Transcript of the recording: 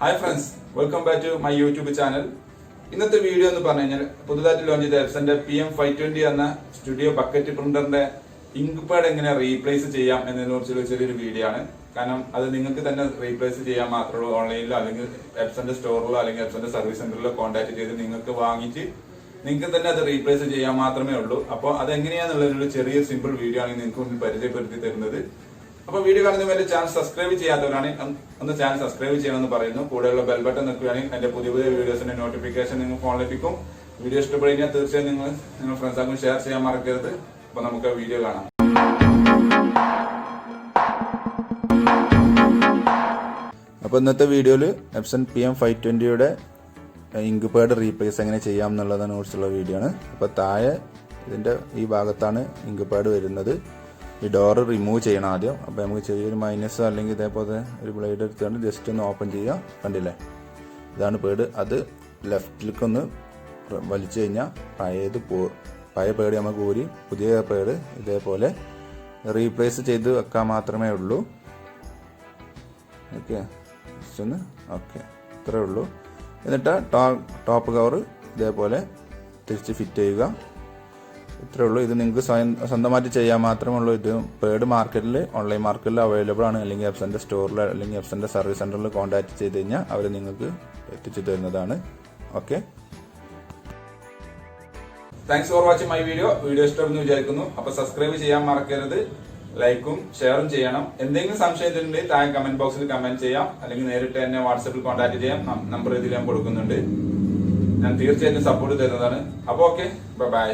Hi friends, welcome back to my YouTube channel. ഇന്നത്തെ video എന്ന് പറഞ്ഞു കഴിഞ്ഞാൽ പുതുതായിട്ട് ലോഞ്ച് ചെയ്ത Epson PM520 എന്ന സ്റ്റുഡിയോ ബക്കറ്റ് പ്രിന്ററിന്റെ ഇങ്ക്പാഡ് എങ്ങനെ റീപ്ലേസ് ചെയ്യാം എന്നതിനെക്കുറിച്ചുള്ള ചെറിയൊരു വീഡിയോ ആണ്. കാരണം അത് നിങ്ങൾക്ക് തന്നെ റീപ്ലേസ് ചെയ്യാൻ മാത്രമേ ഉള്ളൂ. ഓൺലൈനിലോ അല്ലെങ്കിൽ Epsonന്റെ സ്റ്റോറിലോ അല്ലെങ്കിൽ Epsonന്റെ സർവീസ് സെന്ററിലോ കോൺടാക്ട് ചെയ്ത് നിങ്ങൾക്ക് വാങ്ങിച്ച് നിങ്ങൾക്ക് തന്നെ അത് റീപ്ലേസ് ചെയ്യാൻ മാത്രമേ ഉള്ളൂ. അപ്പോൾ അത് എങ്ങനെയാണെന്നുള്ള ചെറിയ സിമ്പിൾ വീഡിയോ ആണ് നിങ്ങൾക്ക് മുന്നിൽ പരിചയപ്പെടുത്തി തരുന്നത്. അപ്പോൾ വീഡിയോ കാണുന്നതിന് വേണ്ടി ചാനൽ സബ്സ്ക്രൈബ് ചെയ്യാത്തവരാണ് ഒന്ന് ചാനൽ സബ്സ്ക്രൈബ് ചെയ്യണമെന്ന് പറയുന്നു. കൂടെയുള്ള ബെൽ ബട്ടൺ നിൽക്കുകയാണെങ്കിൽ എന്റെ പുതിയ വീഡിയോസിന്റെ നോട്ടിഫിക്കേഷൻ നിങ്ങൾ ഫോൺ ലഭിക്കും. വീഡിയോ ഇഷ്ടപ്പെട്ട് കഴിഞ്ഞാൽ തീർച്ചയായും നിങ്ങൾ ഫ്രണ്ട്സാക്കും ഷെയർ ചെയ്യാൻ മറക്കരുത്. അപ്പോൾ നമുക്ക് വീഡിയോ കാണാം. അപ്പോൾ ഇന്നത്തെ വീഡിയോയിൽ Epson PM520 ഇങ്ക്പാഡ് റീപ്ലേസ് എങ്ങനെ ചെയ്യാം എന്നുള്ളതിനെ കുറിച്ചുള്ള വീഡിയോ ആണ്. അപ്പോൾ താഴെ ഇതിന്റെ ഈ ഭാഗത്താണ് ഇങ്ക്പാഡ് വരുന്നത്. ഈ ഡോറ് റിമൂവ് ചെയ്യണം ആദ്യം. അപ്പോൾ നമുക്ക് ചെറിയൊരു മൈനസ് അല്ലെങ്കിൽ ഇതേപോലെ ഒരു ബ്ലേഡ് എടുത്തുകൊണ്ട് ജസ്റ്റ് ഒന്ന് ഓപ്പൺ ചെയ്യാം. കണ്ടില്ലേ, ഇതാണ് പേഡ്. അത് ലെഫ്റ്റിലേക്കൊന്ന് വലിച്ചു കഴിഞ്ഞാൽ പഴയ പേഡ് നമുക്ക് ഊരി പുതിയ പേഡ് ഇതേപോലെ റീപ്ലേസ് ചെയ്ത് വെക്കാൻ മാത്രമേ ഉള്ളൂ. ഓക്കെ, ജസ്റ്റ് ഒന്ന് ഓക്കെ, ഇത്രേ ഉള്ളൂ. എന്നിട്ട് ടോപ്പ് കവർ ഇതേപോലെ തിരിച്ച് ഫിറ്റ് ചെയ്യുക. ഇത്രേ ഉള്ളൂ. ഇത് നിങ്ങൾക്ക് സ്വന്തമായിട്ട് ചെയ്യാൻ മാത്രമേ ഉള്ളൂ. ഇത് പേഡ് മാർക്കറ്റിൽ ഓൺലൈൻ മാർക്കറ്റിൽ അവൈലബിൾ ആണ്. അല്ലെങ്കിൽ Epsonന്റെ സ്റ്റോറിൽ അല്ലെങ്കിൽ Epsonന്റെ സർവീസ് സെന്ററിൽ കോൺടാക്ട് ചെയ്ത് കഴിഞ്ഞാൽ അവർ നിങ്ങൾക്ക് എത്തിച്ചു തരുന്നതാണ്. Okay, thanks for watching my video. Video ഇഷ്ടമെന്ന് വിചാരിക്കുന്നു. അപ്പോൾ സബ്സ്ക്രൈബ് ചെയ്യാൻ മറക്കരുത്. ലൈക്കും ഷെയറും ചെയ്യണം. എന്തെങ്കിലും സംശയത്തിനുണ്ടെങ്കിൽ താഴെ കമന്റ് ബോക്സിൽ കമന്റ് ചെയ്യാം, അല്ലെങ്കിൽ നേരിട്ട് എന്നെ വാട്സാപ്പിൽ കോൺടാക്ട് ചെയ്യാം. നമ്പർ ഇതിൽ ഞാൻ കൊടുക്കുന്നുണ്ട്. ഞാൻ തീർച്ചയായിട്ടും സപ്പോർട്ട് തരുന്നതാണ്. അപ്പോൾ ഓക്കെ, ബൈ.